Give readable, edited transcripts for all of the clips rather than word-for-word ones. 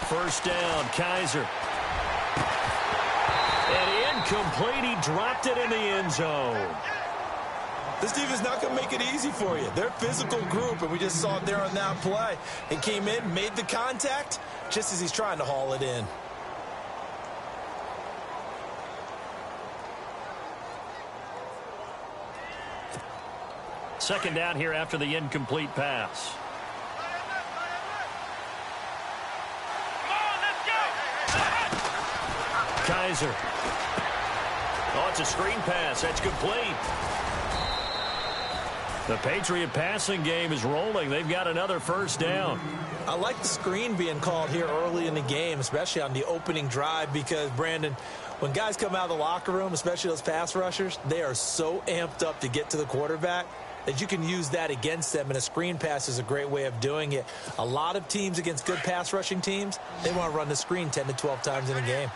first down. Kaiser. And incomplete. He dropped it in the end zone. This defense is not going to make it easy for you. They're a physical group, and we just saw it there on that play. He came in, made the contact, just as he's trying to haul it in. Second down here after the incomplete pass. Kaiser. Oh, it's a screen pass. That's complete. The Patriot passing game is rolling. They've got another first down. I like the screen being called here early in the game, especially on the opening drive, because, Brandon, when guys come out of the locker room, especially those pass rushers, they are so amped up to get to the quarterback that you can use that against them, and a screen pass is a great way of doing it. A lot of teams against good pass rushing teams, they want to run the screen 10 to 12 times in a game.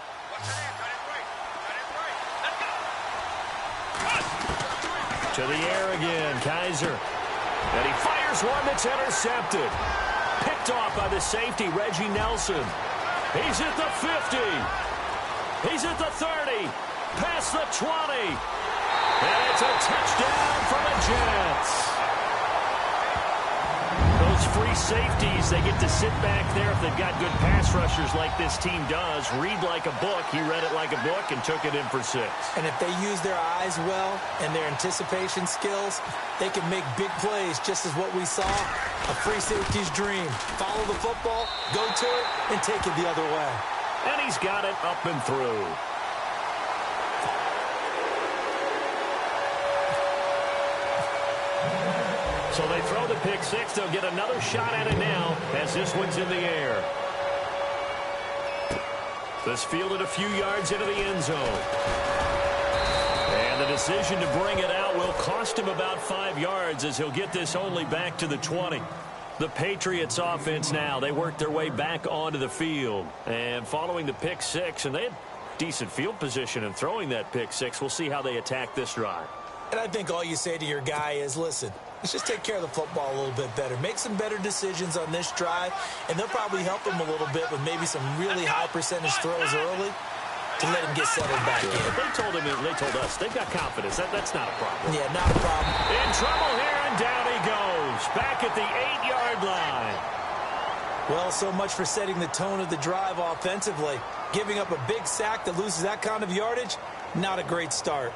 To the air again, Kaiser. And he fires one that's intercepted. Picked off by the safety, Reggie Nelson. He's at the 50. He's at the 30. Past the 20. And it's a touchdown for the Jets. Those free safeties, they get to sit back there if they've got good pass rushers like this team does. Read like a book. He read it like a book and took it in for 6. And if they use their eyes well and their anticipation skills, they can make big plays, just as what we saw. A free safety's dream. Follow the football, go to it, and take it the other way. And he's got it up and through. So they throw the pick 6. They'll get another shot at it now as this one's in the air. This fielded a few yards into the end zone. And the decision to bring it out will cost him about 5 yards as he'll get this only back to the 20. The Patriots offense now, they work their way back onto the field. And following the pick 6, and they had decent field position in throwing that pick 6. We'll see how they attack this drive. And I think all you say to your guy is, listen, let's just take care of the football a little bit better. Make some better decisions on this drive, and they'll probably help him a little bit with maybe some really high percentage throws early to let him get settled back in. They told him, they told us, they've got confidence. That's not a problem. Yeah, not a problem. In trouble here, and down he goes. Back at the 8-yard line. Well, so much for setting the tone of the drive offensively. Giving up a big sack that loses that kind of yardage, not a great start.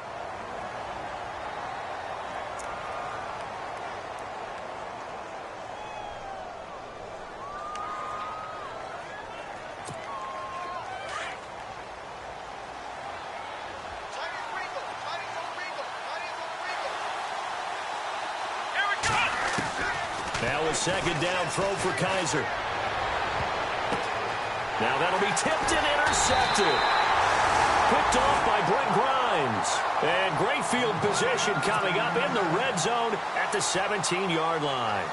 Now a second down throw for Kaiser. Now that'll be tipped and intercepted. Picked off by Brent Grimes. And great field position coming up in the red zone at the 17-yard line.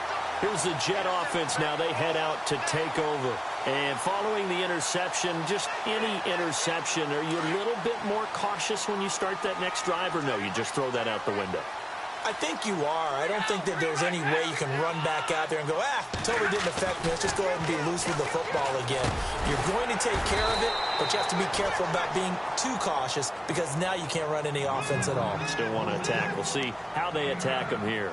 Here's the Jet offense now. They head out to take over. And following the interception, just any interception, are you a little bit more cautious when you start that next drive, or no, you just throw that out the window? I think you are. I don't think that there's any way you can run back out there and go, totally didn't affect me. Let's just go ahead and be loose with the football again. You're going to take care of it, but you have to be careful about being too cautious because now you can't run any offense at all. Still want to attack. We'll see how they attack them here.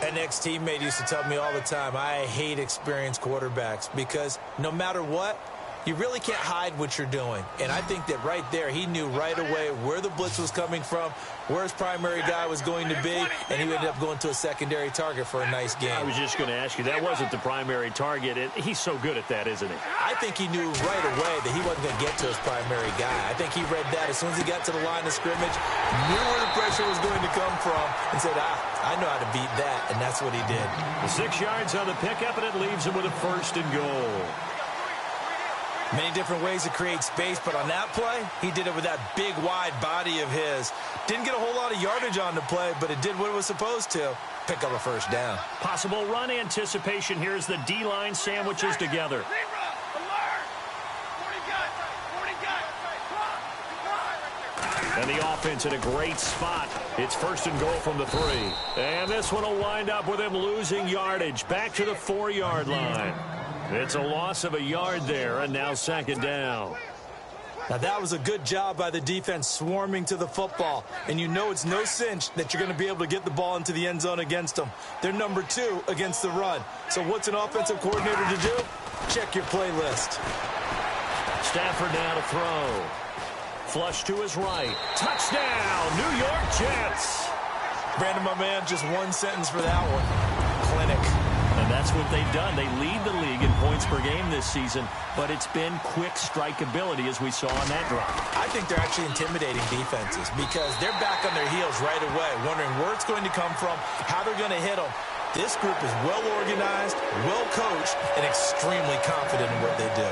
An ex-teammate used to tell me all the time, I hate experienced quarterbacks because no matter what, you really can't hide what you're doing. And I think that right there, he knew right away where the blitz was coming from, where his primary guy was going to be, and he ended up going to a secondary target for a nice game. I was just going to ask you, that wasn't the primary target. He's so good at that, isn't he? I think he knew right away that he wasn't going to get to his primary guy. I think he read that as soon as he got to the line of scrimmage, knew where the pressure was going to come from, and said, I know how to beat that, and that's what he did. The 6 yards on the pickup, and it leaves him with a 1st and goal. Many different ways to create space, but on that play, he did it with that big, wide body of his. Didn't get a whole lot of yardage on the play, but it did what it was supposed to. Pick up a 1st down. Possible run anticipation here as the D-line sandwiches together. And the offense in a great spot. It's 1st and goal from the 3. And this one will wind up with him losing yardage. Back to the 4-yard line. It's a loss of a yard there, and now second down. Now, that was a good job by the defense swarming to the football. And you know it's no cinch that you're going to be able to get the ball into the end zone against them. They're number 2 against the run. So what's an offensive coordinator to do? Check your playlist. Stafford now to throw. Flush to his right. Touchdown, New York Jets. Brandon, my man, just one sentence for that one. Clinic. And that's what they've done. They lead the league in points per game this season, but it's been quick strikeability as we saw on that drive. I think they're actually intimidating defenses because they're back on their heels right away, wondering where it's going to come from, how they're going to hit them. This group is well organized, well coached, and extremely confident in what they do.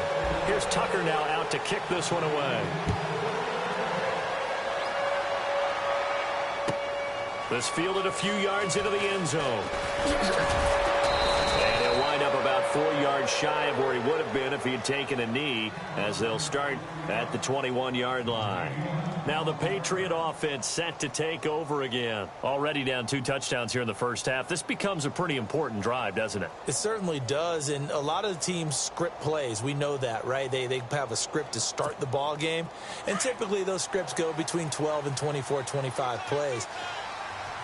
Here's Tucker now out to kick this one away. This fielded a few yards into the end zone. And he'll wind up about 4 yards shy of where he would have been if he had taken a knee, as they'll start at the 21-yard line. Now the Patriot offense set to take over again. Already down 2 touchdowns here in the first half. This becomes a pretty important drive, doesn't it? It certainly does, and a lot of the teams script plays. We know that, right? They have a script to start the ball game, and typically those scripts go between 12 and 24, 25 plays.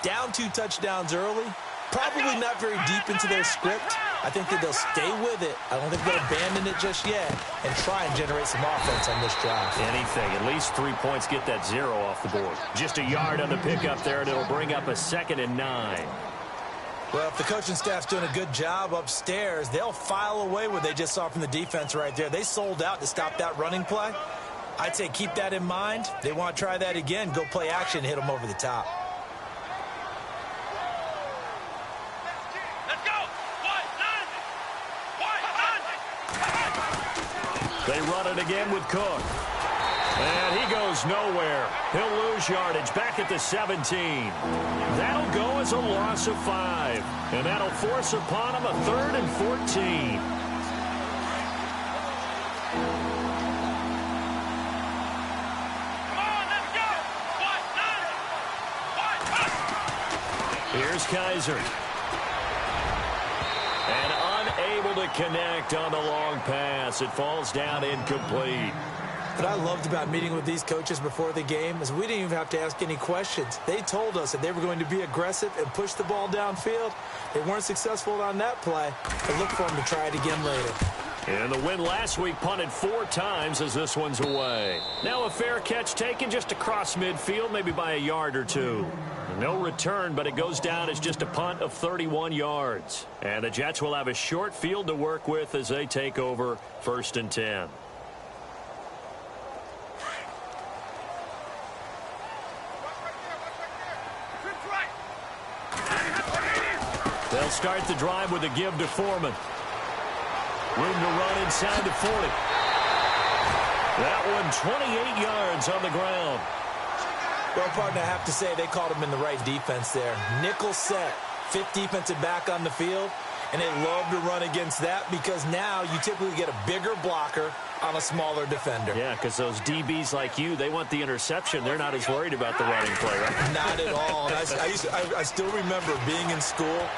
Down 2 touchdowns early, probably not very deep into their script. I think that they'll stay with it. I don't think they'll abandon it just yet and try and generate some offense on this drive. Anything. At least 3 points, get that 0 off the board. Just a yard on the pickup there, and it'll bring up a 2nd and 9. Well, if the coaching staff's doing a good job upstairs, they'll file away what they just saw from the defense right there. They sold out to stop that running play. I'd say keep that in mind. They want to try that again. Go play action, hit them over the top. They run it again with Cook. And he goes nowhere. He'll lose yardage back at the 17. That'll go as a loss of 5. And that'll force upon him a 3rd and 14. Here's Kaiser. And unable to connect on the long pass. It falls down incomplete. What I loved about meeting with these coaches before the game is we didn't even have to ask any questions. They told us that they were going to be aggressive and push the ball downfield. They weren't successful on that play, but look for them to try it again later. And the win last week punted 4 times as this one's away. Now a fair catch taken just across midfield, maybe by a yard or 2. No return, but it goes down as just a punt of 31 yards. And the Jets will have a short field to work with as they take over 1st and 10. They'll start the drive with a give to Foreman. Room to run inside the 40. That one 28 yards on the ground. Well, partner, I have to say they called him in the right defense there. Nickel set, 5th defensive back on the field, and they love to run against that because now you typically get a bigger blocker on a smaller defender. Yeah, because those DBs like you, they want the interception. They're not as worried about the running play, right? Not at all. And I still remember being in school,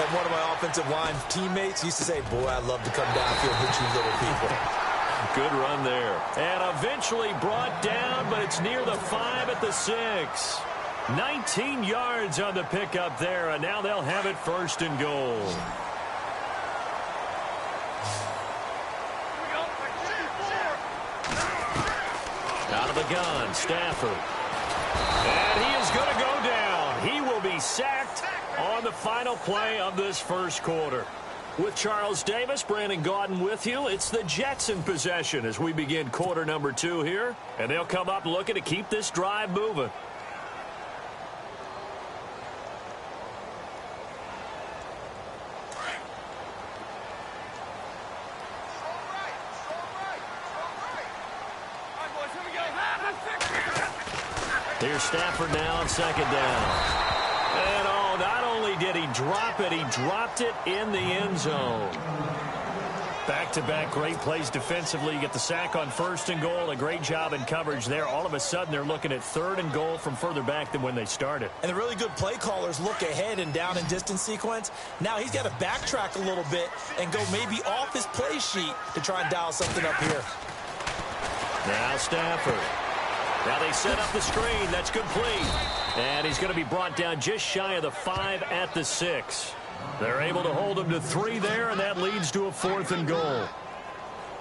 and one of my offensive line teammates used to say, boy, I love to come downfield and hit you little people. Good run there. And eventually brought down, but it's near the 5 at the 6. 19 yards on the pickup there, and now they'll have it 1st and goal. Out of the gun, Stafford. And he is going to go down. He will be sacked on the final play of this first quarter. With Charles Davis, Brandon Gaudin with you. It's the Jets in possession as we begin quarter number 2 here. And they'll come up looking to keep this drive moving. Here's Stafford now on 2nd down. And not only did he drop it, he dropped it in the end zone. Back-to-back great plays defensively. You get the sack on 1st and goal. A great job in coverage there. All of a sudden, they're looking at 3rd and goal from further back than when they started. And the really good play callers look ahead and down and distance sequence. Now he's got to backtrack a little bit and go maybe off his play sheet to try and dial something up here. Now Stafford. Now they set up the screen. That's complete. And he's going to be brought down just shy of the 5 at the 6. They're able to hold him to 3 there, and that leads to a 4th and goal.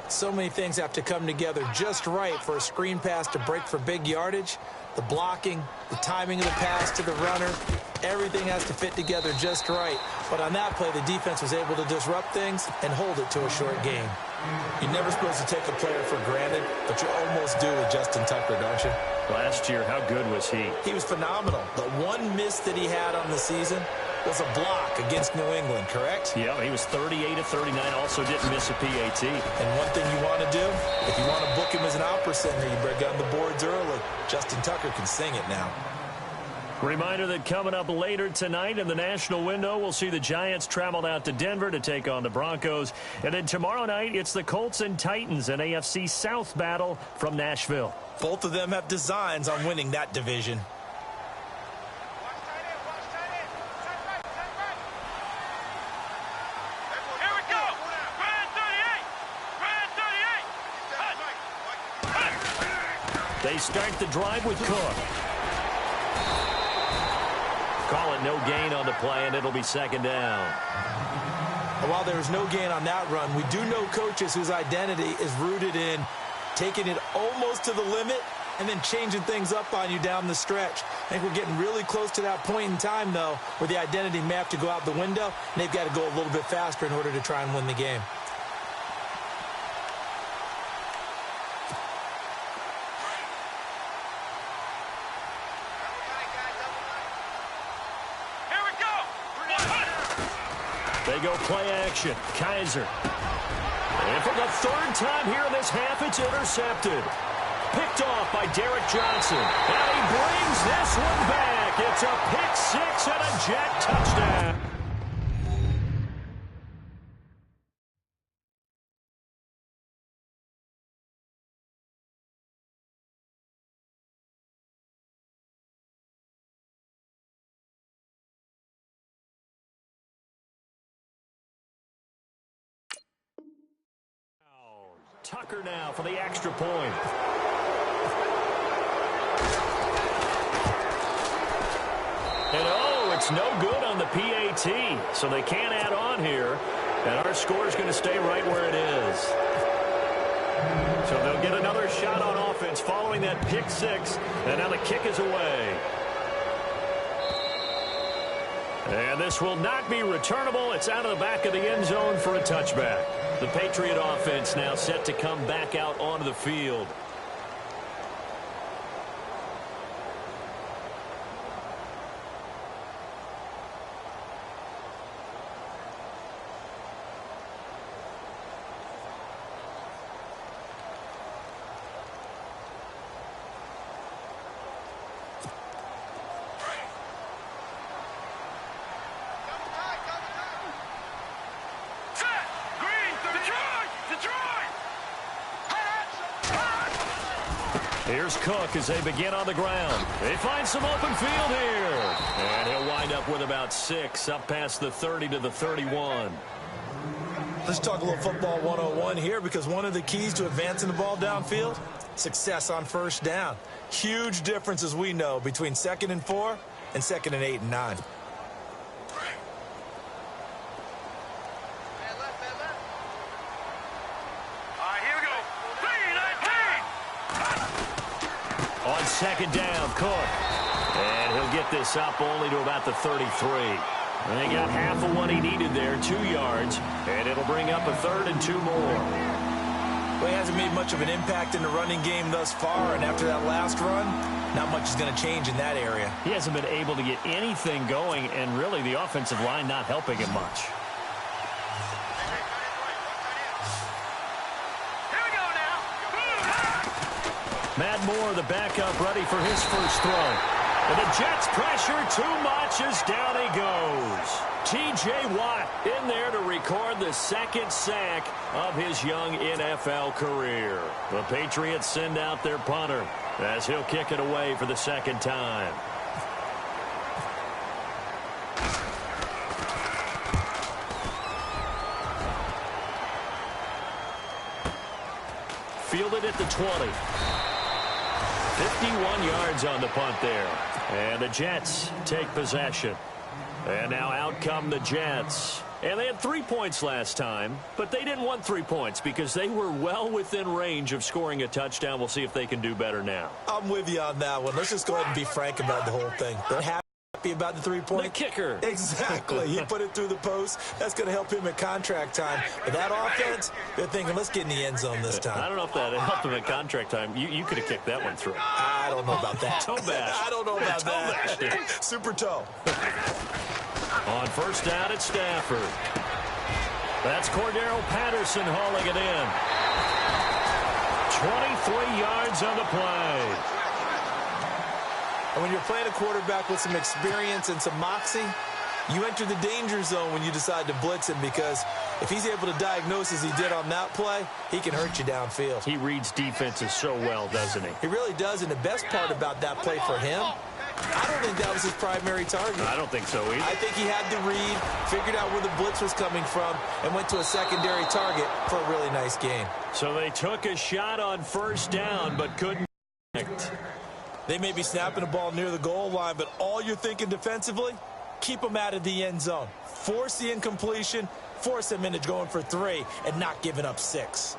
So many things have to come together just right for a screen pass to break for big yardage. The blocking, the timing of the pass to the runner, everything has to fit together just right. But on that play, the defense was able to disrupt things and hold it to a short game. You're never supposed to take a player for granted, but you almost do with Justin Tucker, don't you? Last year, how good was he? He was phenomenal. The one miss that he had on the season was a block against New England, correct? Yeah, he was 38 of 39, also didn't miss a PAT. And one thing you want to do, if you want to book him as an opera singer, you better get on the boards early. Justin Tucker can sing it now. Reminder that coming up later tonight in the national window, we'll see the Giants travel out to Denver to take on the Broncos. And then tomorrow night, it's the Colts and Titans, an AFC South battle from Nashville. Both of them have designs on winning that division. They start the drive with Cook. Call it no gain on the play, and it'll be 2nd down. While there is no gain on that run, we do know coaches whose identity is rooted in taking it almost to the limit and then changing things up on you down the stretch. I think we're getting really close to that point in time, though, where the identity may have to go out the window, and they've got to go a little bit faster in order to try and win the game. They go play action. Kaiser. And for the 3rd time here in this half, it's intercepted. Picked off by Derek Johnson. And he brings this one back. It's a pick 6 and a Jet touchdown. Tucker now for the extra point. And oh, it's no good on the PAT, so they can't add on here, and our score is going to stay right where it is. So they'll get another shot on offense following that pick 6, and now the kick is away. And this will not be returnable. It's out of the back of the end zone for a touchback. The Patriot offense now set to come back out onto the field. Here's Cook as they begin on the ground. They find some open field here. And he'll wind up with about 6 up past the 30 to the 31. Let's talk a little football 101 here, because one of the keys to advancing the ball downfield, success on 1st down. Huge difference, as we know, between 2nd and 4 and 2nd and 8 and 9. On 2nd down, Cook. And he'll get this up only to about the 33. And they got half of what he needed there, 2 yards. And it'll bring up a 3rd and 2 more. Well, he hasn't made much of an impact in the running game thus far, and after that last run, not much is going to change in that area. He hasn't been able to get anything going, and really the offensive line not helping him much. Matt Moore, the backup, ready for his first throw. And the Jets pressure too much as down he goes. T.J. Watt in there to record the second sack of his young NFL career. The Patriots send out their punter as he'll kick it away for the second time. Fielded at the 20. 51 yards on the punt there. And the Jets take possession. And now out come the Jets. And they had 3 points last time, but they didn't want 3 points because they were well within range of scoring a touchdown. We'll see if they can do better now. I'm with you on that one. Let's just go ahead and be frank about the whole thing. They're happy about the 3-point. The kicker. Exactly. He put it through the post. That's going to help him at contract time. But that offense, they're thinking, let's get in the end zone this time. I don't know if that helped him at contract time. You could have kicked that one through. I don't know about that. Toe bash. I don't know about that. Super toe. On first down, it's Stafford. That's Cordero Patterson hauling it in. 23 yards on the play. And when you're playing a quarterback with some experience and some moxie, you enter the danger zone when you decide to blitz him, because if he's able to diagnose as he did on that play, he can hurt you downfield. He reads defenses so well, doesn't he? He really does, and the best part about that play for him, I don't think that was his primary target. I don't think so either. I think he had the read, figured out where the blitz was coming from, and went to a secondary target for a really nice gain. So they took a shot on first down, but couldn't connect. They may be snapping the ball near the goal line, but all you're thinking defensively, keep them out of the end zone. Force the incompletion, force them into going for 3, and not giving up 6.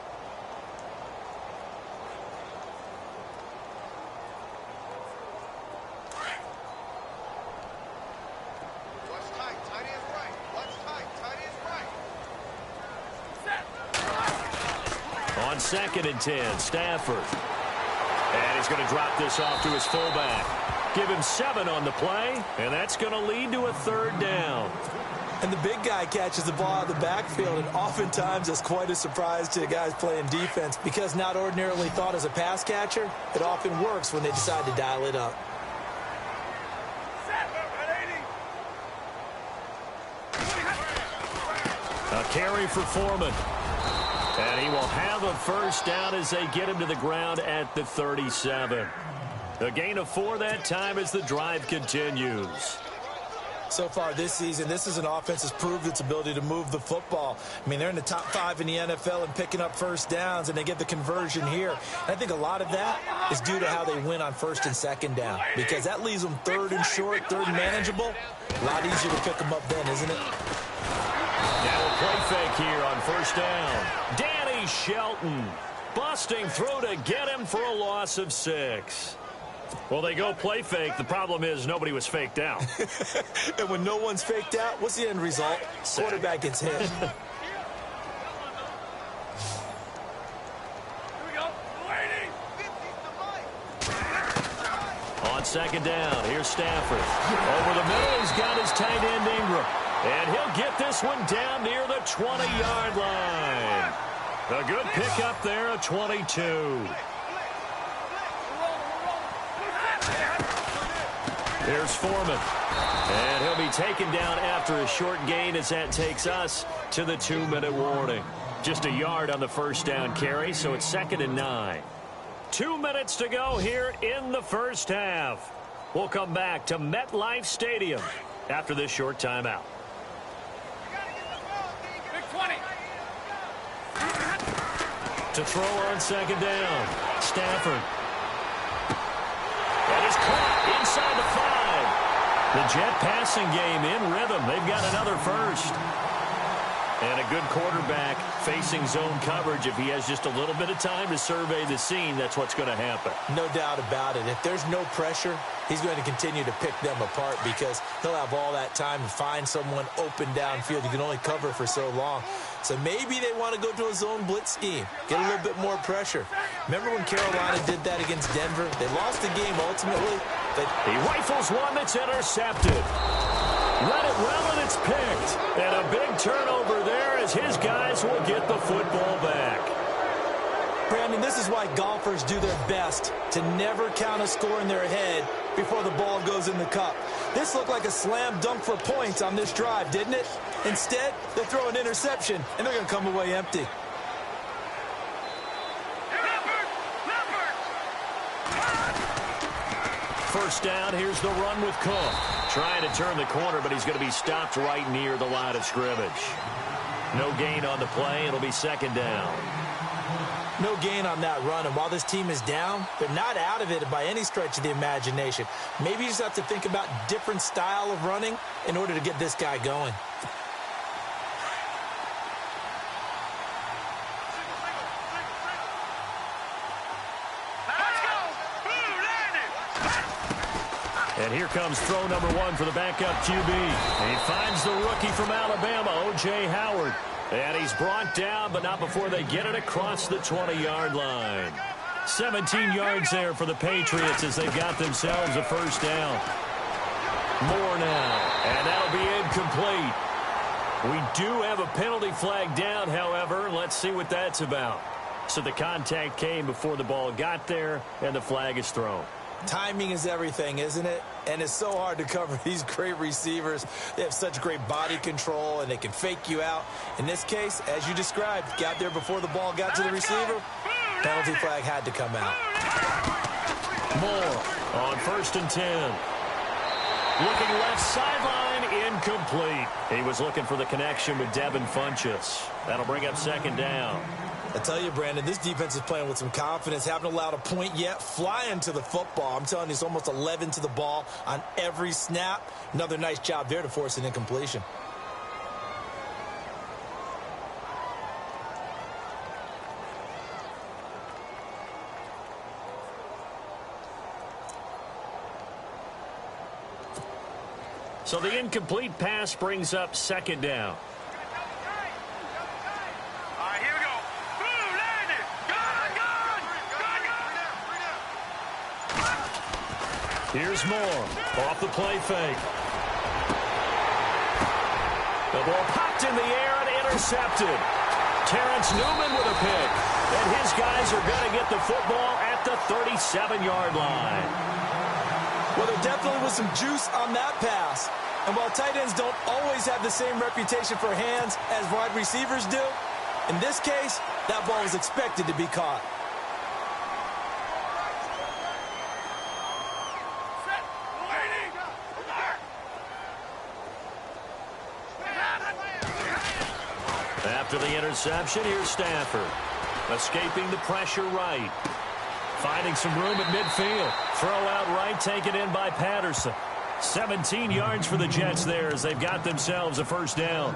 On 2nd and 10, Stafford. And he's going to drop this off to his fullback. Give him 7 on the play, and that's going to lead to a 3rd down. And the big guy catches the ball out of the backfield, and oftentimes it's quite a surprise to the guys playing defense, because not ordinarily thought as a pass catcher, it often works when they decide to dial it up. A carry for Foreman. And he will have a first down as they get him to the ground at the 37. A gain of 4 that time as the drive continues. So far this season, this is an offense that's proved its ability to move the football. I mean, they're in the top 5 in the NFL and picking up first downs, and they get the conversion here. And I think a lot of that is due to how they win on 1st and 2nd down, because that leaves them 3rd and short, 3rd and manageable. A lot easier to pick them up then, isn't it? Now a play fake here on first down. Danny Shelton busting through to get him for a loss of 6. Well, they go play fake. The problem is nobody was faked out. And when no one's faked out, what's the end result? Quarterback gets hit. On 2nd down, here's Stafford. Over the middle, he's got his tight end Ingram. And he'll get this one down near the 20-yard line. A good pickup there, a 22. Here's Foreman. And he'll be taken down after a short gain as that takes us to the 2-minute warning. Just a yard on the first down carry, so it's 2nd and 9. 2 minutes to go here in the first half. We'll come back to MetLife Stadium after this short timeout. To throw on 2nd down, Stafford. That is caught inside the 5. The Jet passing game in rhythm. They've got another first. And a good quarterback facing zone coverage. If he has just a little bit of time to survey the scene, that's what's going to happen. No doubt about it. If there's no pressure, he's going to continue to pick them apart, because he'll have all that time to find someone open downfield. You can only cover for so long. So maybe they want to go to a zone blitz scheme, get a little bit more pressure. Remember when Carolina did that against Denver? They lost the game ultimately. But he rifles one that's intercepted. Read it well, and it's picked. And a big turnover there as his guys will get the football back. Brandon, this is why golfers do their best to never count a score in their head before the ball goes in the cup. This looked like a slam dunk for points on this drive, didn't it? Instead, they throw an interception, and they're going to come away empty. First down, here's the run with Cook. Trying to turn the corner, but he's going to be stopped right near the line of scrimmage. No gain on the play. It'll be second down. No gain on that run, and while this team is down, they're not out of it by any stretch of the imagination. Maybe you just have to think about different style of running in order to get this guy going. And here comes throw number one for the backup QB. He finds the rookie from Alabama, O.J. Howard. And he's brought down, but not before they get it across the 20-yard line. 17 yards there for the Patriots as they've got themselves a first down. More now, and that'll be incomplete. We do have a penalty flag down, however. Let's see what that's about. So the contact came before the ball got there, and the flag is thrown. Timing is everything, isn't it? And it's so hard to cover these great receivers. They have such great body control, and they can fake you out. In this case, as you described, got there before the ball got to the receiver. Penalty flag had to come out. Moore on 1st and 10. Looking left sideline, incomplete. He was looking for the connection with Devin Funchess. That'll bring up second down. I tell you, Brandon, this defense is playing with some confidence. Haven't allowed a point yet. Flying to the football. I'm telling you, it's almost 11 to the ball on every snap. Another nice job there to force an incompletion. So the incomplete pass brings up second down. Here's Moore off the play fake. The ball popped in the air and intercepted. Terrence Newman with a pick. And his guys are going to get the football at the 37-yard line. Well, there definitely was some juice on that pass. And while tight ends don't always have the same reputation for hands as wide receivers do, in this case, that ball was expected to be caught. After the interception, here's Stafford. Escaping the pressure right. Finding some room at midfield. Throw out right, taken in by Patterson. 17 yards for the Jets there as they've got themselves a first down.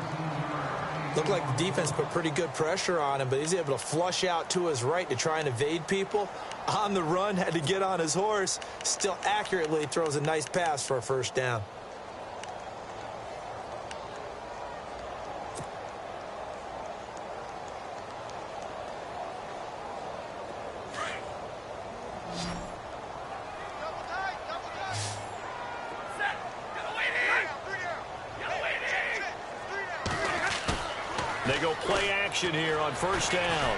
Looked like the defense put pretty good pressure on him, but he's able to flush out to his right to try and evade people. On the run, had to get on his horse. Still accurately throws a nice pass for a first down. They go play action here on first down.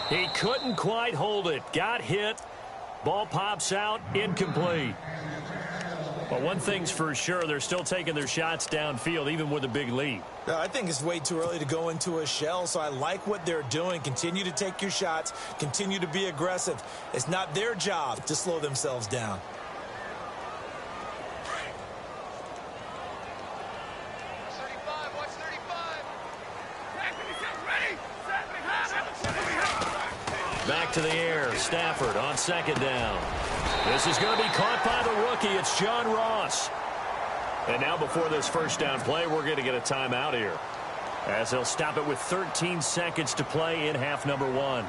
He couldn't quite hold it. Got hit. Ball pops out. Incomplete. But one thing's for sure, they're still taking their shots downfield, even with a big lead. I think it's way too early to go into a shell, so I like what they're doing. Continue to take your shots. Continue to be aggressive. It's not their job to slow themselves down. Back to the air. Stafford on second down. This is going to be caught by the rookie. It's John Ross. And now before this first down play, we're going to get a timeout here, as they'll stop it with 13 seconds to play in half number one.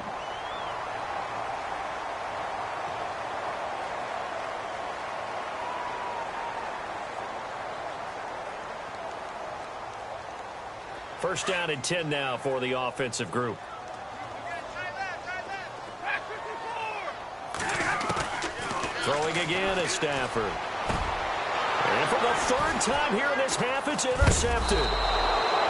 First down and 10 now for the offensive group. Throwing again is Stafford. And for the third time here in this half, it's intercepted.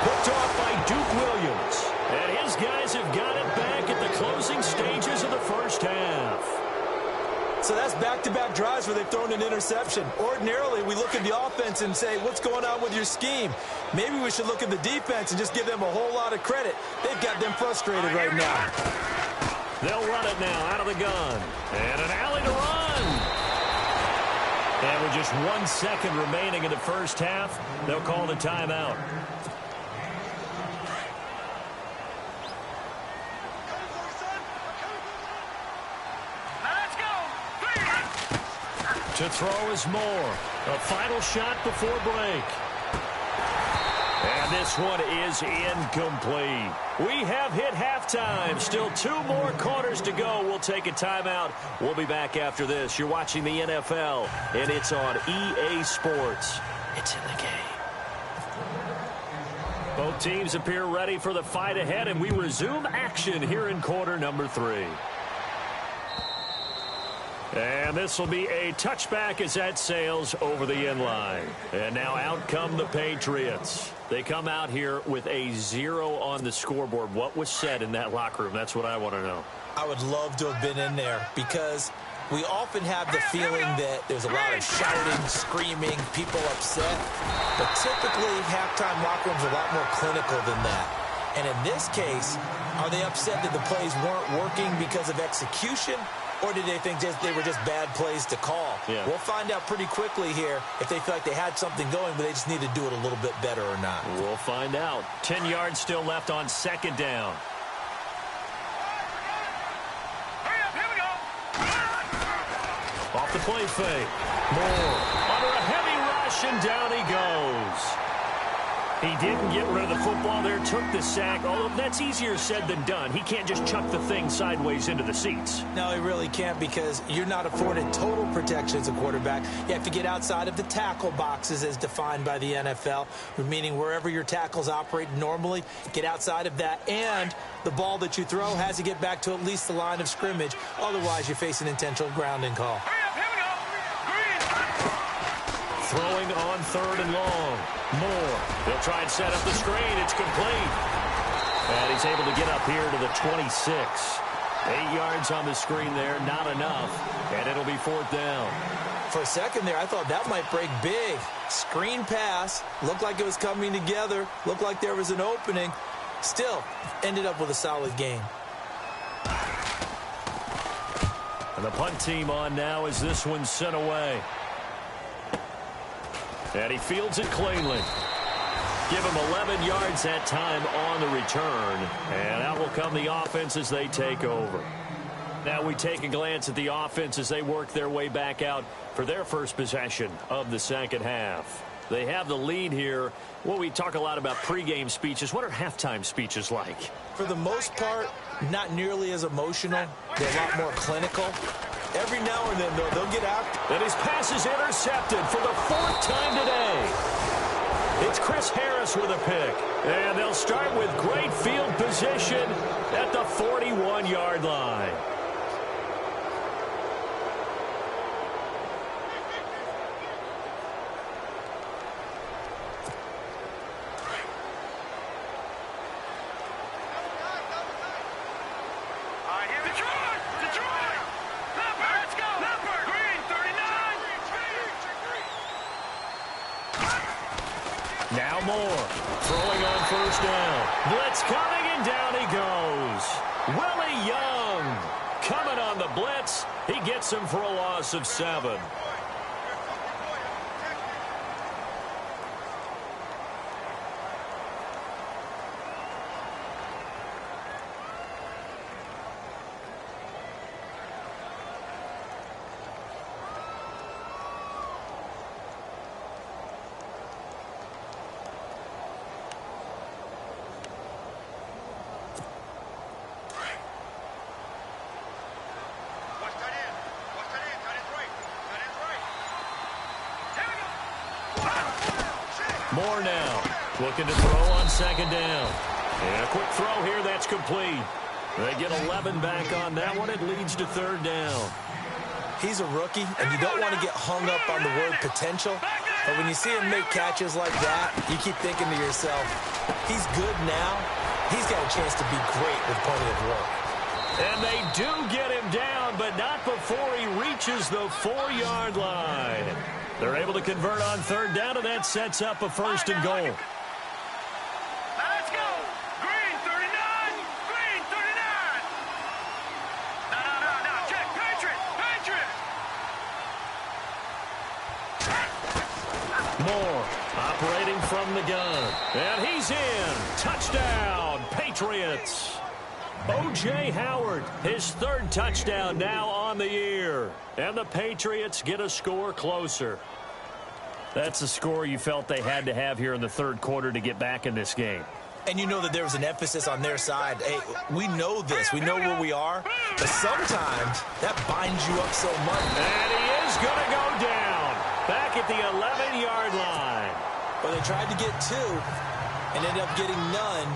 Picked off by Duke Williams. And his guys have got it back at the closing stages of the first half. So that's back-to-back drives where they've thrown an interception. Ordinarily, we look at the offense and say, what's going on with your scheme? Maybe we should look at the defense and just give them a whole lot of credit. They've got them frustrated right now. They'll run it now out of the gun. And an alley to run. And with just 1 second remaining in the first half, they'll call the timeout. To throw is Moore. A final shot before break. And this one is incomplete. We have hit halftime. Still 2 more quarters to go. We'll take a timeout. We'll be back after this. You're watching the NFL, and it's on EA Sports. It's in the game. Both teams appear ready for the fight ahead, and we resume action here in quarter number 3. And this will be a touchback as that sails over the end line. And now out come the Patriots. They come out here with a 0 on the scoreboard. What was said in that locker room? That's what I want to know. I would love to have been in there because we often have the feeling that there's a lot of shouting, screaming, people upset. But typically, halftime locker rooms are a lot more clinical than that. And in this case, are they upset that the plays weren't working because of execution? Or did they think they were just bad plays to call? Yeah. We'll find out pretty quickly here if they feel like they had something going, but they just need to do it a little bit better or not. We'll find out. 10 yards still left on second down. Hurry up, here we go. Off the play fake. Moore under a heavy rush, and down he goes. He didn't get rid of the football there, took the sack. Although that's easier said than done. He can't just chuck the thing sideways into the seats. No, he really can't because you're not afforded total protection as a quarterback. You have to get outside of the tackle boxes as defined by the NFL, meaning wherever your tackles operate normally, get outside of that. And the ball that you throw has to get back to at least the line of scrimmage. Otherwise, you're facing intentional grounding call. Hurry up, here we go. Green. Throwing on 3rd and long. Moore. They'll try and set up the screen. It's complete. And he's able to get up here to the 26. 8 yards on the screen there. Not enough. And it'll be 4th down. For a second there, I thought that might break big. Screen pass. Looked like it was coming together. Looked like there was an opening. Still, ended up with a solid game. And the punt team on now as this one's sent away. And he fields it cleanly. Give him 11 yards that time on the return. And out will come the offense as they take over. Now we take a glance at the offense as they work their way back out for their first possession of the second half. They have the lead here. Well, we talk a lot about pregame speeches. What are halftime speeches like? For the most part, not nearly as emotional. They're a lot more clinical. Every now and then, though, they'll get after. And his pass is intercepted for the 4th time today. It's Chris Harris with a pick. And they'll start with great field position at the 41-yard line. Now Moore, throwing on 1st down. Blitz coming, and down he goes. Willie Young coming on the blitz. He gets him for a loss of 7. Moore now, looking to throw on 2nd down. And a quick throw here, that's complete. They get 11 back on that one. It leads to 3rd down. He's a rookie, and you don't want to get hung up on the word potential. But when you see him make catches like that, you keep thinking to yourself, he's good now. He's got a chance to be great with plenty of work. And they do get him down, but not before he reaches the 4-yard line. They're able to convert on third down, and that sets up a first and goal. Now let's go. Green 39. Green 39. No. Check. Patriot. Moore operating from the gun. And he's in. Touchdown, Patriots. O.J. Howard, his third touchdown now on the year. And the Patriots get a score closer. That's a score you felt they had to have here in the third quarter to get back in this game. And you know that there was an emphasis on their side. Hey, we know this. We know where we are. But sometimes that binds you up so much. And he is going to go down. Back at the 11-yard line. Well, they tried to get 2 and ended up getting none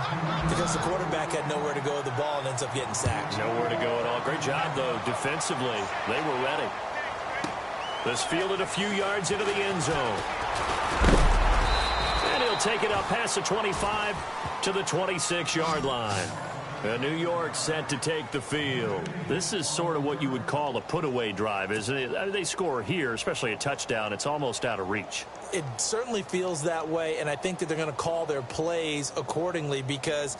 because the quarterback had nowhere to go with the ball and ends up getting sacked. Nowhere to go at all. Great job, though, defensively. They were ready. This fielded a few yards into the end zone. And he'll take it up past the 25 to the 26-yard line. And New York set to take the field. This is sort of what you would call a put-away drive, isn't it? I mean, they score here, especially a touchdown. It's almost out of reach. It certainly feels that way, and I think that they're going to call their plays accordingly because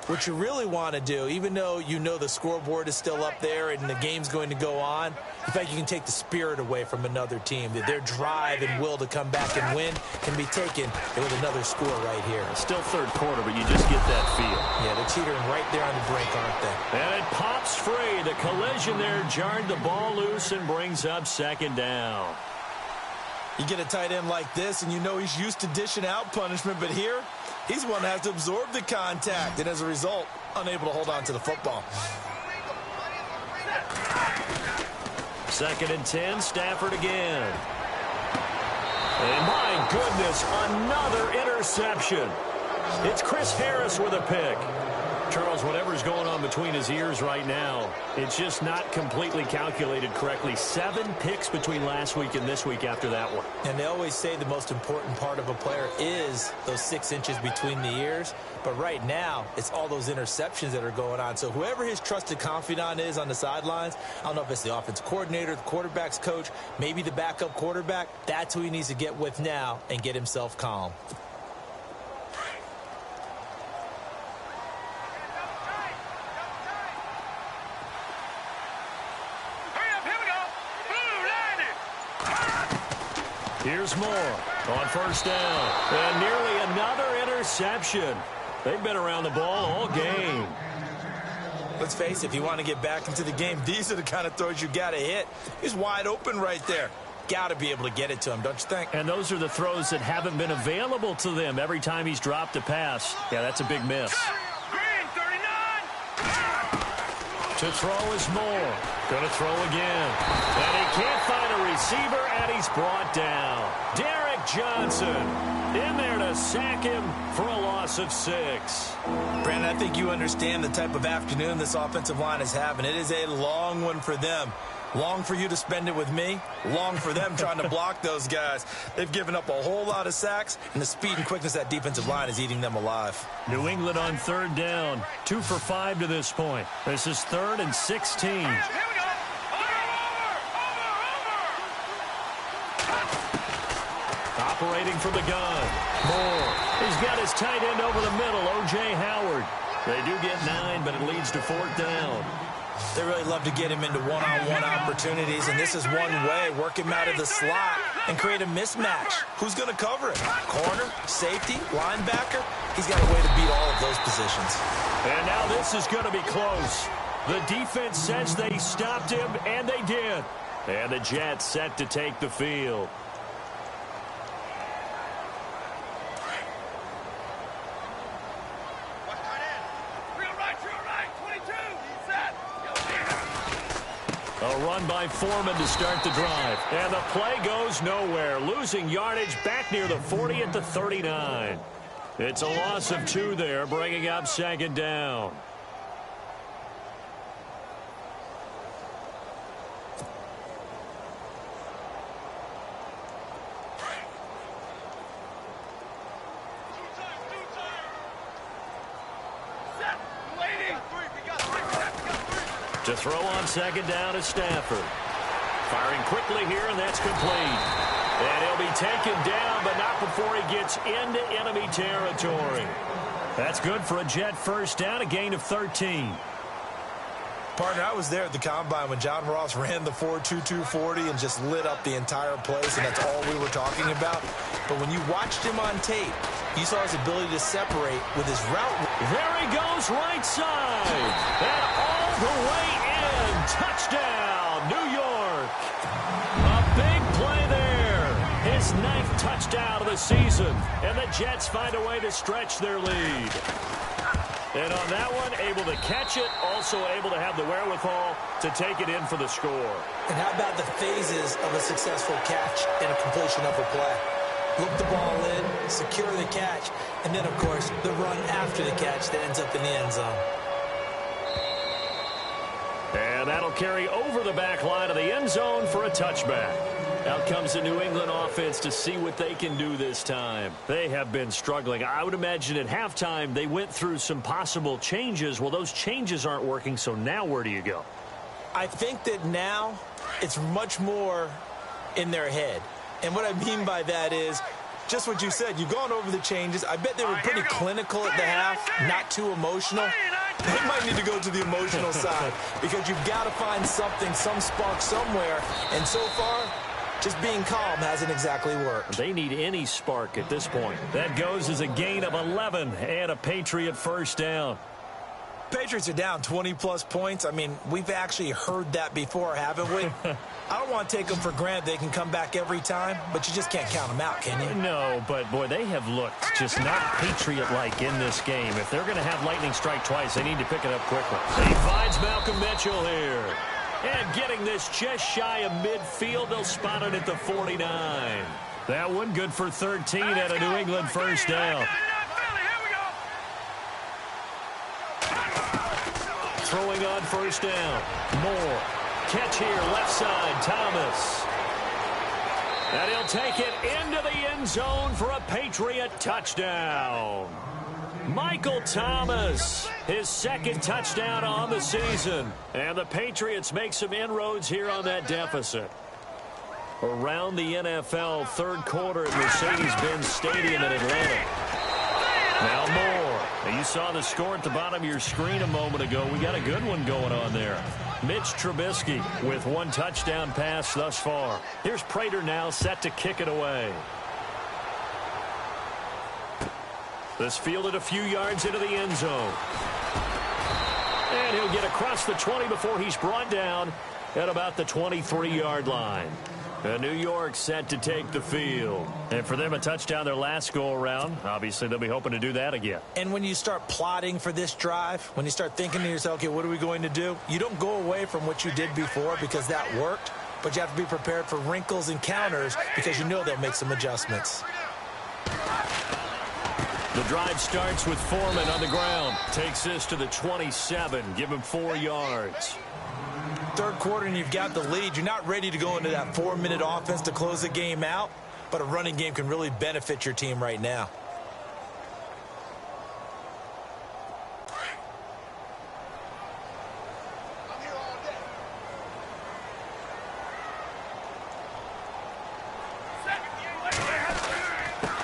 what you really want to do, even though you know the scoreboard is still up there and the game's going to go on, in fact, you can take the spirit away from another team. That their drive and will to come back and win can be taken with another score right here. It's still third quarter, but you just get that feel. Yeah, they're teetering right there on the brink, aren't they? And it pops free. The collision there jarred the ball loose and brings up second down. You get a tight end like this, and you know he's used to dishing out punishment, but here, he's one that has to absorb the contact, and as a result, unable to hold on to the football. 2nd and 10, Stafford again. And my goodness, another interception. It's Chris Harris with a pick. Charles, whatever's going on between his ears right now, it's just not completely calculated correctly. 7 picks between last week and this week after that one. And they always say the most important part of a player is those 6 inches between the ears. But right now, it's all those interceptions that are going on. So whoever his trusted confidant is on the sidelines, I don't know if it's the offense coordinator, the quarterback's coach, maybe the backup quarterback, that's who he needs to get with now and get himself calm. Here's Moore on first down. And nearly another interception. They've been around the ball all game. Let's face it, if you want to get back into the game, these are the kind of throws you got to hit. He's wide open right there. Got to be able to get it to him, don't you think? And those are the throws that haven't been available to them every time he's dropped a pass. Yeah, that's a big miss. Green 39. To throw is Moore. Going to throw again. And he can't find a receiver, and he's brought down. Derek Johnson in there to sack him for a loss of 6. Brandon, I think you understand the type of afternoon this offensive line is having. It is a long one for them. Long for you to spend it with me. Long for them trying to block those guys. They've given up a whole lot of sacks, and the speed and quickness of that defensive line is eating them alive. New England on third down. 2 for 5 to this point. This is 3rd and 16. Here we go. Operating from the gun. Moore. He's got his tight end over the middle, O.J. Howard. They do get 9, but it leads to 4th down. They really love to get him into one-on-one opportunities, and this is one way. Work him out of the slot and create a mismatch. Who's going to cover it? Corner, safety, linebacker? He's got a way to beat all of those positions. And now this is going to be close. The defense says they stopped him, and they did. And the Jets set to take the field. A run by Foreman to start the drive. And the play goes nowhere. Losing yardage back near the 40 at the 39. It's a loss of 2 there, bringing up 2nd down. To throw on second down is Stafford. Firing quickly here, and that's complete. And he'll be taken down, but not before he gets into enemy territory. That's good for a Jet first down, a gain of 13. Partner, I was there at the Combine when John Ross ran the 4.22 40 and just lit up the entire place, and that's all we were talking about. But when you watched him on tape, you saw his ability to separate with his route. There he goes, right side. And all the way in. Touchdown, New York. A big play there. His 9th touchdown of the season. And the Jets find a way to stretch their lead. And on that one, able to catch it, also able to have the wherewithal to take it in for the score. And how about the phases of a successful catch and a completion of a play? Look the ball in, secure the catch, and then, of course, the run after the catch that ends up in the end zone. And that'll carry over the back line of the end zone for a touchback. Out comes the New England offense to see what they can do this time. They have been struggling. I would imagine at halftime they went through some possible changes. Well, those changes aren't working, so now where do you go? I think that now it's much more in their head. And what I mean by that is just what you said. You've gone over the changes. I bet they were pretty clinical at the half, not too emotional. They might need to go to the emotional side because you've got to find something, some spark somewhere. And so far, just being calm hasn't exactly worked. They need any spark at this point. That goes as a gain of 11 and a Patriot first down. Patriots are down 20-plus points. I mean, we've actually heard that before, haven't we? I don't want to take them for granted they can come back every time, but you just can't count them out, can you? No, but, boy, they have looked just not Patriot-like in this game. If they're going to have lightning strike twice, they need to pick it up quickly. He finds Malcolm Mitchell here. And getting this just shy of midfield, they'll spot it at the 49. That one good for 13 at a New England first down. Throwing on first down. Moore. Catch here, left side, Thomas. And he'll take it into the end zone for a Patriot touchdown. Michael Thomas, his 2nd touchdown on the season. And the Patriots make some inroads here on that deficit. Around the NFL, 3rd quarter at Mercedes-Benz Stadium in Atlanta. Now Moore. Now you saw the score at the bottom of your screen a moment ago. We got a good one going on there. Mitch Trubisky with 1 touchdown pass thus far. Here's Prater now set to kick it away. This fielded a few yards into the end zone. And he'll get across the 20 before he's brought down at about the 23-yard line. New York set to take the field. And for them, a touchdown their last go-around. Obviously, they'll be hoping to do that again. And when you start plotting for this drive, when you start thinking to yourself, okay, what are we going to do? You don't go away from what you did before because that worked, but you have to be prepared for wrinkles and counters because you know they'll make some adjustments. The drive starts with Foreman on the ground. Takes this to the 27. Give him 4 yards. 3rd quarter and you've got the lead. You're not ready to go into that 4-minute offense to close the game out, but a running game can really benefit your team right now.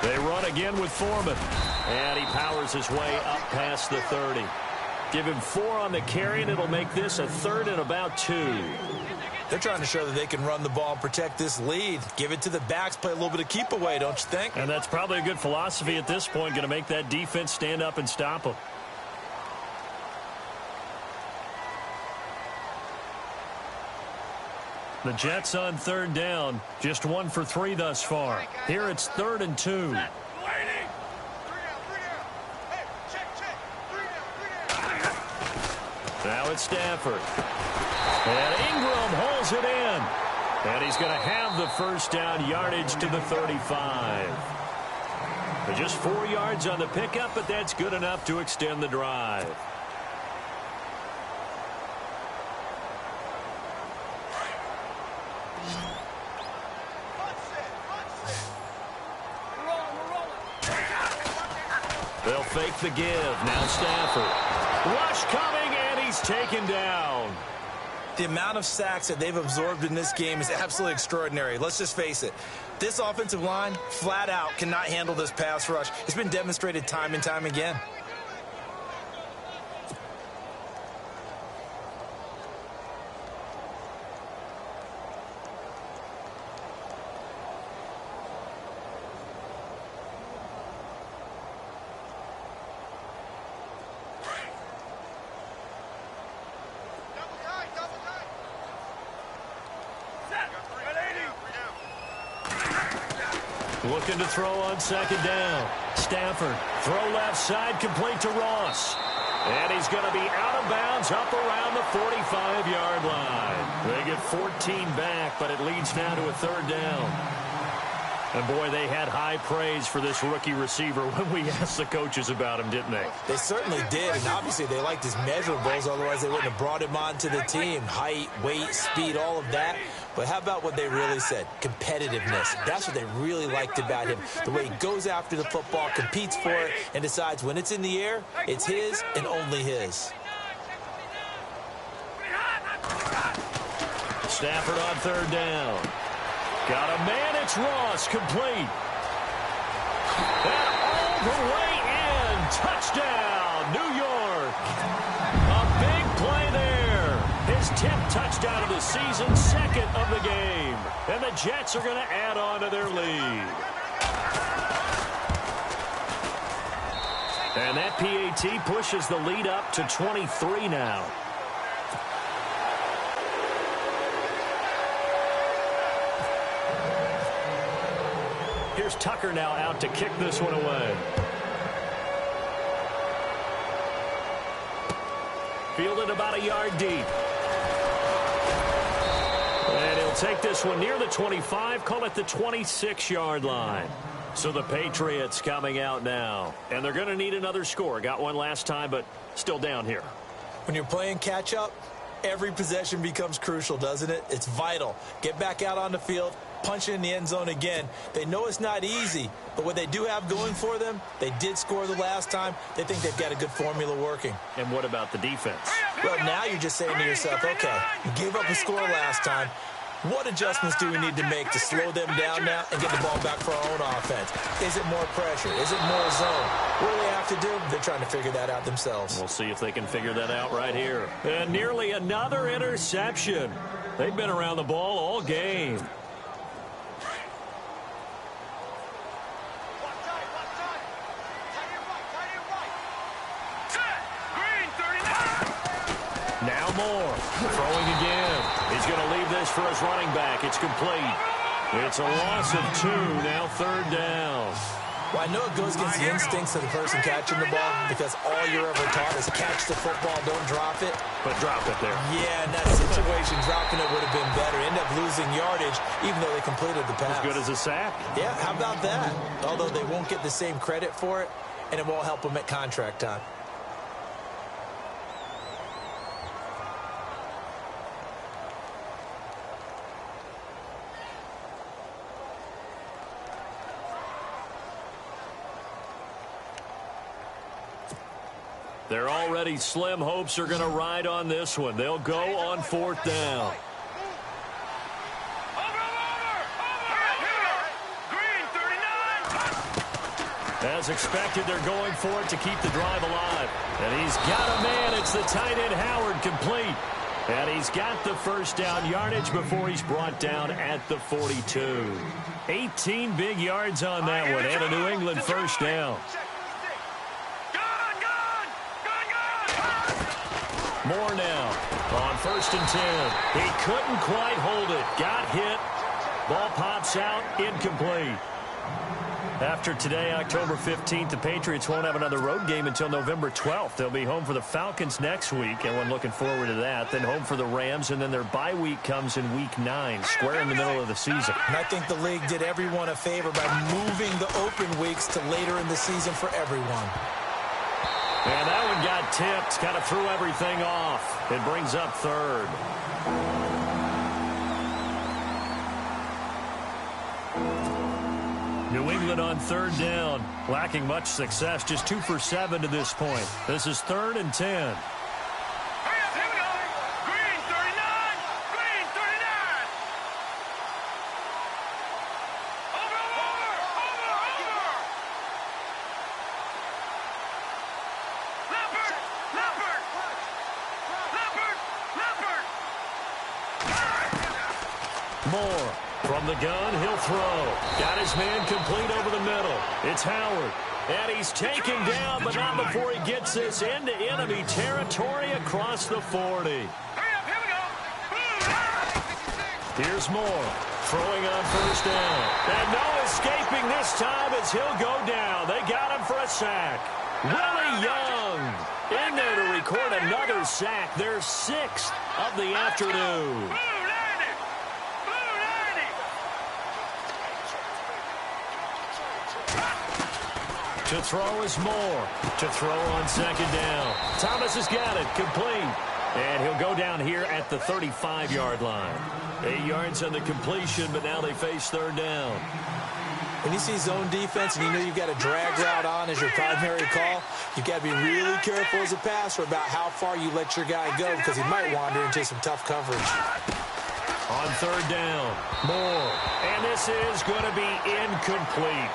They run again with Foreman. And he powers his way up past the 30. Give him 4 on the carry, and it'll make this a 3rd and about 2. They're trying to show that they can run the ball and protect this lead. Give it to the backs, play a little bit of keep away, don't you think? And that's probably a good philosophy at this point, going to make that defense stand up and stop them. The Jets on 3rd down, just 1 for 3 thus far. Here it's 3rd and 2. Now it's Stafford. And Ingram holds it in. And he's going to have the first down, yardage to the 35. Just 4 yards on the pickup, but that's good enough to extend the drive. They'll fake the give. Now Stafford. Rush coming, and he's taken down. The amount of sacks that they've absorbed in this game is absolutely extraordinary. Let's just face it. This offensive line, flat out, cannot handle this pass rush. It's been demonstrated time and time again. Looking to throw on second down. Stafford, throw left side, complete to Ross. And he's going to be out of bounds up around the 45-yard line. They get 14 back, but it leads now to a third down. And, boy, they had high praise for this rookie receiver when we asked the coaches about him, didn't they? They certainly did, and obviously they liked his measurables, otherwise they wouldn't have brought him onto the team. Height, weight, speed, all of that. But how about what they really said? Competitiveness. That's what they really liked about him. The way he goes after the football, competes for it, and decides when it's in the air, it's his and only his. Stafford on third down. Got a man, it's Ross, complete. And all the way in, touchdown, New York. A big play there. His 10th touchdown of the season, second of the game. And the Jets are going to add on to their lead. And that PAT pushes the lead up to 23 now. Here's Tucker now out to kick this one away. Fielded about a yard deep. And he'll take this one near the 25, call it the 26-yard line. So the Patriots coming out now. And they're going to need another score. Got one last time, but still down here. When you're playing catch-up, every possession becomes crucial, doesn't it? It's vital. Get back out on the field. Punch it in the end zone again. They know it's not easy, but what they do have going for them, they did score the last time. They think they've got a good formula working. And what about the defense? Well, now you're just saying to yourself, okay, you gave up a score last time. What adjustments do we need to make to slow them down now and get the ball back for our own offense? Is it more pressure? Is it more zone? What do they have to do? They're trying to figure that out themselves. We'll see if they can figure that out right here. And nearly another interception. They've been around the ball all game. Now Moore, throwing again. He's going to leave this for his running back. It's complete. It's a loss of 2, now third down. Well, I know it goes against the instincts of the person catching the ball because all you're ever taught is catch the football, don't drop it. But drop it there. Yeah, in that situation, dropping it would have been better. End up losing yardage, even though they completed the pass. As good as a sack. Yeah, how about that? Although they won't get the same credit for it, and it won't help them at contract time. Their already slim hopes are going to ride on this one. They'll go on fourth down. As expected, they're going for it to keep the drive alive. And he's got a man. It's the tight end Howard, complete. And he's got the first down yardage before he's brought down at the 42. 18 big yards on that one, and a New England first down. Moore now on 1st and 10. He couldn't quite hold it. Got hit. Ball pops out. Incomplete. After today, October 15th, the Patriots won't have another road game until November 12th. They'll be home for the Falcons next week, and we're looking forward to that. Then home for the Rams, and then their bye week comes in Week 9, square in the middle of the season. And I think the league did everyone a favor by moving the open weeks to later in the season for everyone. And that one got tipped, kind of threw everything off. It brings up third. New England on third down, lacking much success, just 2 for 7 to this point. This is 3rd and 10. Moore. From the gun, he'll throw. Got his man complete over the middle. It's Howard. And he's taken down, but not before he gets this into enemy territory across the 40. Hurry up, here we go. Here's Moore. Throwing on first down. And no escaping this time as he'll go down. They got him for a sack. Willie Young in there to record another sack. Their 6th of the afternoon. To throw is Moore. To throw on second down. Thomas has got it. Complete. And he'll go down here at the 35-yard line. 8 yards on the completion, but now they face third down. When you see zone defense and you know you've got a drag route on as your primary call, you've got to be really careful as a passer about how far you let your guy go because he might wander into some tough coverage. On third down, Moore. And this is going to be incomplete.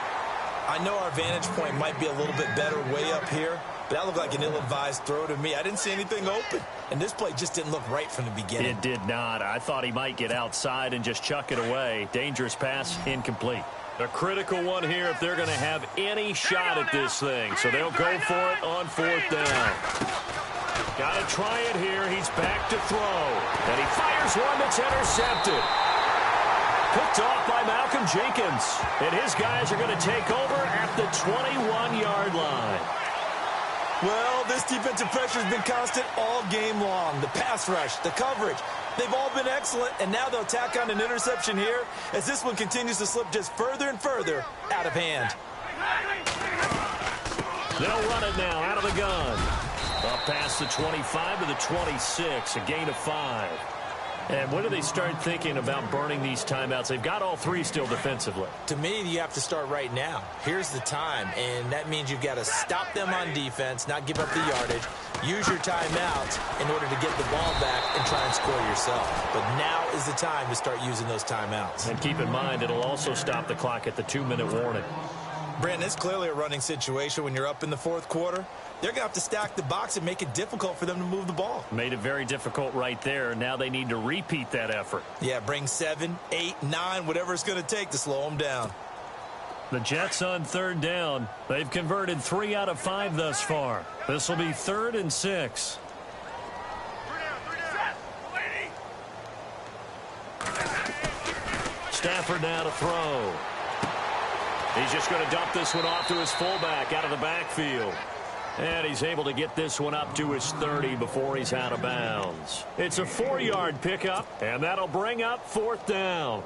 I know our vantage point might be a little bit better way up here, but that looked like an ill-advised throw to me. I didn't see anything open, and this play just didn't look right from the beginning. It did not. I thought he might get outside and just chuck it away. Dangerous pass, incomplete. A critical one here if they're going to have any shot at this thing, so they'll go for it on fourth down. Got to try it here. He's back to throw, and he fires one that's intercepted. Picked off by Malcolm Jenkins. And his guys are going to take over at the 21-yard line. Well, this defensive pressure has been constant all game long. The pass rush, the coverage, they've all been excellent, and now they'll tack on an interception here as this one continues to slip just further and further out of hand. They'll run it now out of the gun. Up past the 25 to the 26, a gain of 5. And when do they start thinking about burning these timeouts? They've got all 3 still defensively. To me, you have to start right now. Here's the time, and that means you've got to stop them on defense, not give up the yardage, use your timeouts in order to get the ball back and try and score yourself. But now is the time to start using those timeouts. And keep in mind, it'll also stop the clock at the 2-minute warning. Brandon, it's clearly a running situation when you're up in the fourth quarter. They're going to have to stack the box and make it difficult for them to move the ball. Made it very difficult right there. Now they need to repeat that effort. Yeah, bring 7, 8, 9, whatever it's going to take to slow them down. The Jets on third down. They've converted 3 out of 5 thus far. This will be 3rd and 6. Stafford now to throw. He's just going to dump this one off to his fullback out of the backfield. And he's able to get this one up to his 30 before he's out of bounds. It's a 4-yard pickup, and that'll bring up 4th down.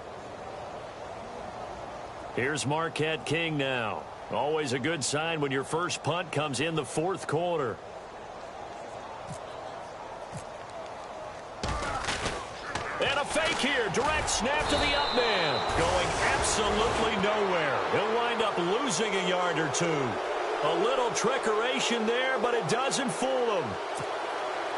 Here's Marquette King now. Always a good sign when your first punt comes in the 4th quarter. And a fake here. Direct snap to the up man. Going absolutely nowhere. He'll wind up losing a yard or 2. A little trickeration there, but it doesn't fool him.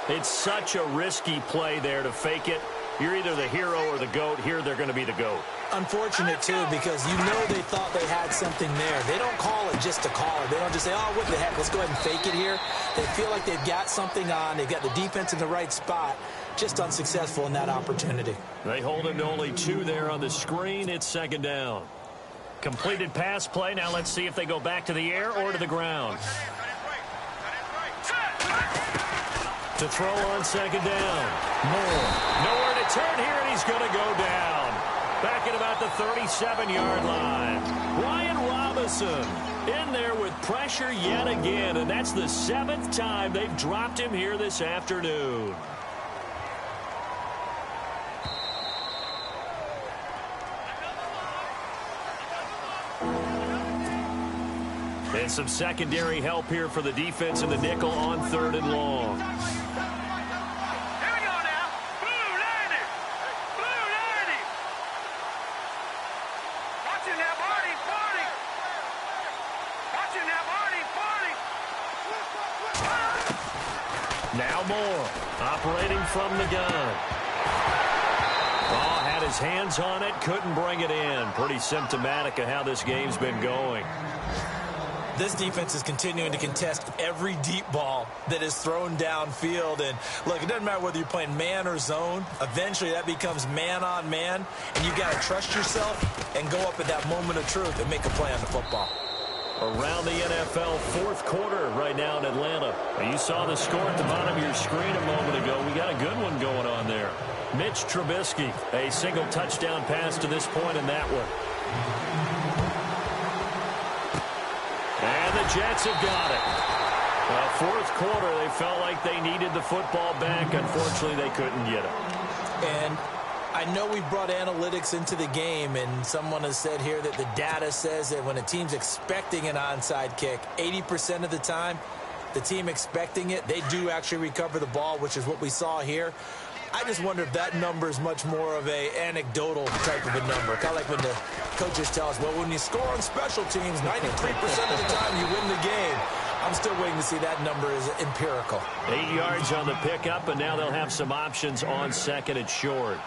It's such a risky play there to fake it. You're either the hero or the GOAT. Here they're going to be the GOAT. Unfortunate, too, because you know they thought they had something there. They don't call it just to call it. They don't just say, oh, what the heck, let's go ahead and fake it here. They feel like they've got something on. They've got the defense in the right spot. Just unsuccessful in that opportunity. They hold him to only 2 there on the screen. It's 2nd down. Completed pass play. Now let's see if they go back to the air or to the ground. To throw on 2nd down. Moore. Nowhere to turn here, and he's going to go down. Back at about the 37-yard line. Ryan Robinson in there with pressure yet again, and that's the 7th time they've dropped him here this afternoon. And some secondary help here for the defense in the nickel on 3rd and long. Here we go now. Blue 90. Blue 90. Watching that Marty, Marty. Watching that Marty, Marty. Now Moore operating from the gun. Oh, had his hands on it, couldn't bring it in. Pretty symptomatic of how this game's been going. This defense is continuing to contest every deep ball that is thrown downfield. And, look, it doesn't matter whether you're playing man or zone. Eventually, that becomes man-on-man, and you've got to trust yourself and go up at that moment of truth and make a play on the football. Around the NFL fourth quarter right now in Atlanta. You saw the score at the bottom of your screen a moment ago. We got a good one going on there. Mitch Trubisky, a single touchdown pass to this point in that one. And the Jets have got it. Fourth quarter, they felt like they needed the football back. Unfortunately, they couldn't get it. And I know we brought analytics into the game, and someone has said here that the data says that when a team's expecting an onside kick, 80% of the time, the team expecting it, they do actually recover the ball, which is what we saw here. I just wonder if that number is much more of a anecdotal type of a number. Kind of like when the coaches tell us, well, when you score on special teams, 93% of the time you win the game. I'm still waiting to see that number is empirical. 8 yards on the pickup, and now they'll have some options on second and short.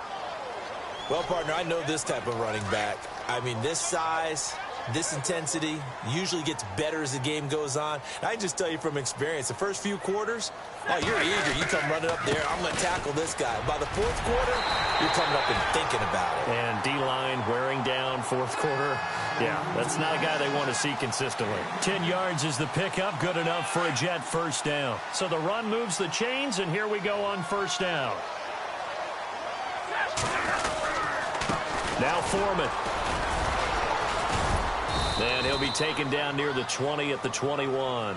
Well, partner, I know this type of running back. I mean, this size, this intensity usually gets better as the game goes on. And I can just tell you from experience, the first few quarters, oh, you're eager. You come running up there, I'm going to tackle this guy. By the fourth quarter, you're coming up and thinking about it. And D-line wearing down fourth quarter. Yeah, that's not a guy they want to see consistently. 10 yards is the pickup, good enough for a Jet first down. So the run moves the chains, and here we go on first down. Now Foreman. And he'll be taken down near the 20 at the 21.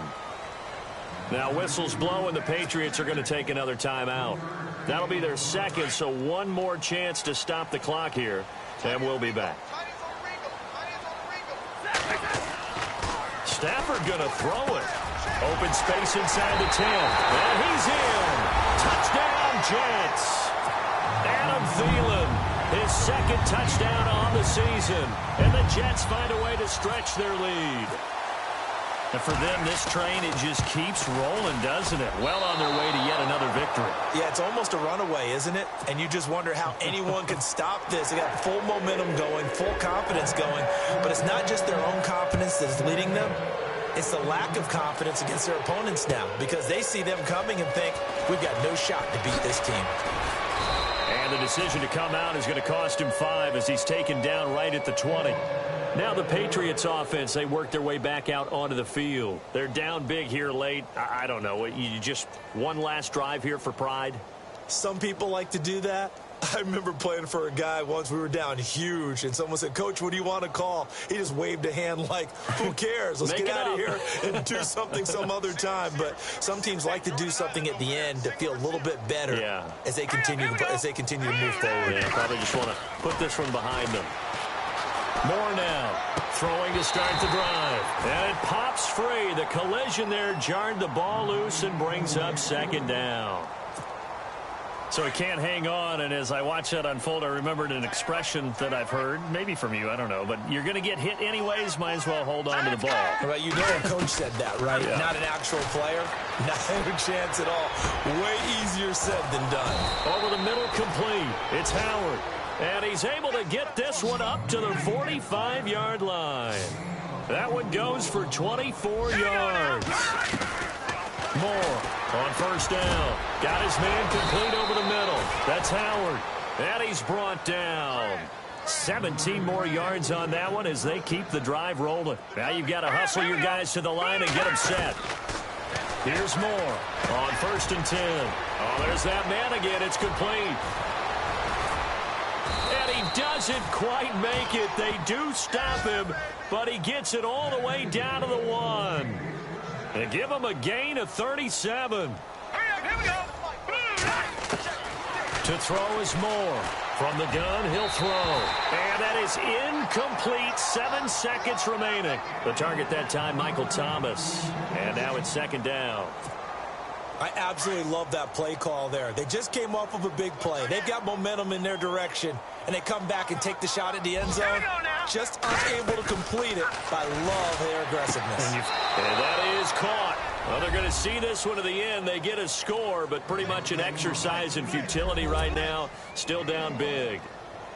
Now whistles blow, and the Patriots are going to take another timeout. That'll be their second, so one more chance to stop the clock here, and we'll be back. Stafford going to throw it. Open space inside the 10. And he's in. Touchdown, Jets. Adam Thielen, his second touchdown on the season. And the Jets find a way to stretch their lead. And for them, this train, it just keeps rolling, doesn't it? Well on their way to yet another victory. Yeah, it's almost a runaway, isn't it? And you just wonder how anyone can stop this. They got full momentum going, full confidence going. But it's not just their own confidence that's leading them. It's the lack of confidence against their opponents now, because they see them coming and think, we've got no shot to beat this team. And the decision to come out is going to cost him 5 as he's taken down right at the 20. Now the Patriots offense, they work their way back out onto the field. They're down big here late. I don't know. You just one last drive here for pride? Some people like to do that. I remember playing for a guy once. We were down huge, and someone said, Coach, what do you want to call? He just waved a hand like, who cares? Let's get out of here and do something some other time. But some teams like to do something at the end to feel a little bit better as they continue to move forward. Yeah, probably just want to put this one behind them. Moore now, throwing to start the drive. And it pops free. The collision there jarred the ball loose and brings up second down. So he can't hang on, and as I watch that unfold, I remembered an expression that I've heard, maybe from you, I don't know, but you're going to get hit anyways, might as well hold on to the ball. Right, you know a coach said that, right? Yeah. Not an actual player, not a chance at all. Way easier said than done. Over the middle, complete. It's Howard. And he's able to get this one up to the 45-yard line. That one goes for 24 yards. Moore on first down. Got his man complete over the middle. That's Howard. And he's brought down. 17 more yards on that one as they keep the drive rolling. Now you've got to hustle your guys to the line and get them set. Here's Moore on first and 10. Oh, there's that man again. It's complete. And he doesn't quite make it. They do stop him, but he gets it all the way down to the 1. They give him a gain of 37. Here we go. To throw is Moore. From the gun, he'll throw. And that is incomplete. 7 seconds remaining. The target that time, Michael Thomas. And now it's second down. I absolutely love that play call there. They just came off of a big play. They've got momentum in their direction, and they come back and take the shot at the end zone. Just unable to complete it. I love their aggressiveness. And that is caught. Well, they're going to see this one to the end. They get a score, but pretty much an exercise in futility right now. Still down big.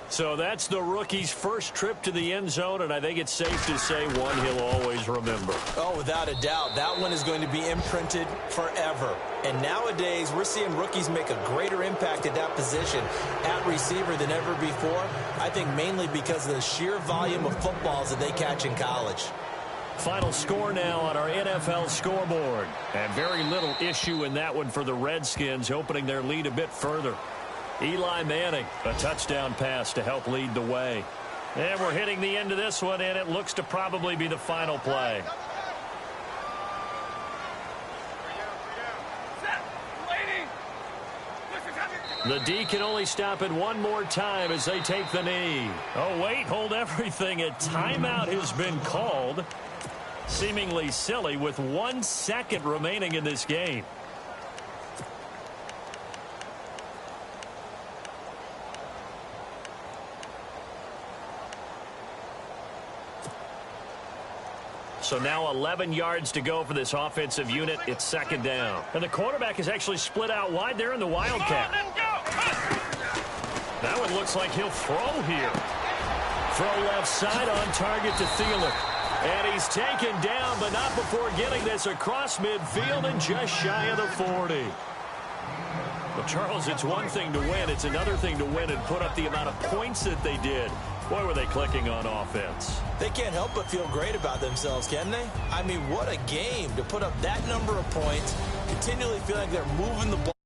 So that's the rookie's first trip to the end zone, and I think it's safe to say one he'll always remember. Oh, without a doubt. That one is going to be imprinted forever. And nowadays, we're seeing rookies make a greater impact at that position at receiver than ever before. I think mainly because of the sheer volume of footballs that they catch in college. Final score now on our NFL scoreboard. And very little issue in that one for the Redskins, opening their lead a bit further. Eli Manning, a touchdown pass to help lead the way. And we're hitting the end of this one, and it looks to probably be the final play. The D can only stop it one more time as they take the knee. Oh, wait, hold everything. A timeout has been called. Seemingly silly with 1 second remaining in this game. So now 11 yards to go for this offensive unit. It's second down. And the quarterback is actually split out wide there in the Wildcat. That one looks like he'll throw here. Throw left side on target to Thielen. And he's taken down, but not before getting this across midfield and just shy of the 40. Well, Charles, it's one thing to win. It's another thing to win and put up the amount of points that they did. Boy, were they clicking on offense. They can't help but feel great about themselves, can they? I mean, what a game to put up that number of points, continually feel like they're moving the ball.